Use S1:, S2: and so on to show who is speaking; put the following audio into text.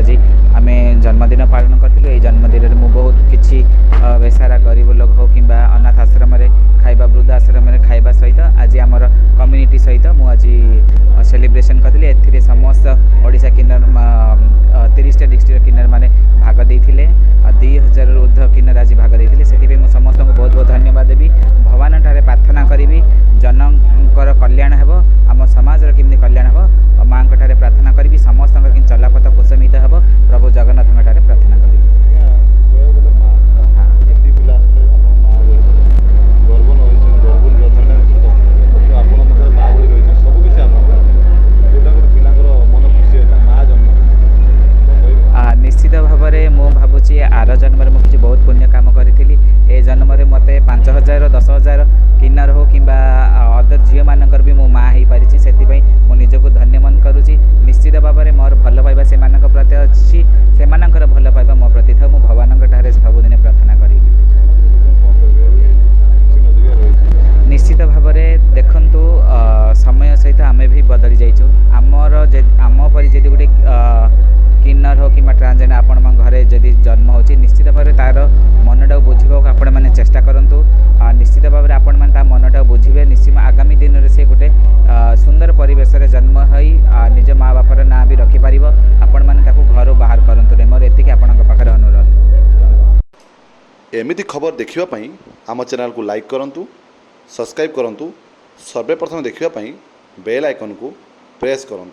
S1: आज आम जन्मदिन पालन करूँ। ये जन्मदिन में बहुत किसी बेसारा गरीब लोग हो कि अनाथ आश्रम खाइबा वृद्ध आश्रम खाइबा सहित आज आमर कम्युनिटी सहित मुझे सेलिब्रेशन करी। ए समस्त ओडिशा किन्नर 30टा डिस्ट्रिक्ट किन्नर मैंने भाग देते 2000 ऊर्ध्व किन्नर आज भाग देते। से समस्त को बहुत बहुत धन्यवाद देवी। भगवान ठारे प्रार्थना करी जनकर कल्याण हेब आम समाज केमती कल्याण हेब माँ ठारे प्रार्थना करी समस्त चलापथ कुसमित हेब प्रभु जगन्नाथ ठारे प्रार्थना करी। निश्चित भाव में मु भावुची आर जन्म में मुझे बहुत पुण्य काम करी। ए जन्म में मत 5000 10,000 किन्नर हो कि अदर झील मानकर भी मो माँ हो पारी से निजक धन्य मन करुँची। निश्चित भाव में मोर भल पाइबा से प्रति अच्छी से भल पाइबा मो प्रति था। मुझे भगवान ठारे सबुदिन प्रार्थना करी। निश्चित भाव में देखु समय सहित आम भी बदली जाइछो। आम परी जदि गोटे किन्नर हो कि ट्रांसजेंडर आपण घरे जदि जन्म हो निश्चित भाव में तार मनटा बुझा आपण मैंने चेष्टा करूँ। निश्चित भाव में आपण मैंने मनटा बुझे निश्चित आगामी दिन में से गोटे सुंदर परिवेश जन्म हो निज माँ बापर ना भी रखिपार आपण मैंने घर बाहर करूँ। मोर एति आपण अनुरोध।
S2: एमिति खबर देखिवाई आम चैनल को लाइक करूँ, सब्सक्राइब करूँ, सर्वप्रथम देखिवाई बेल आइकन को प्रेस करूँ।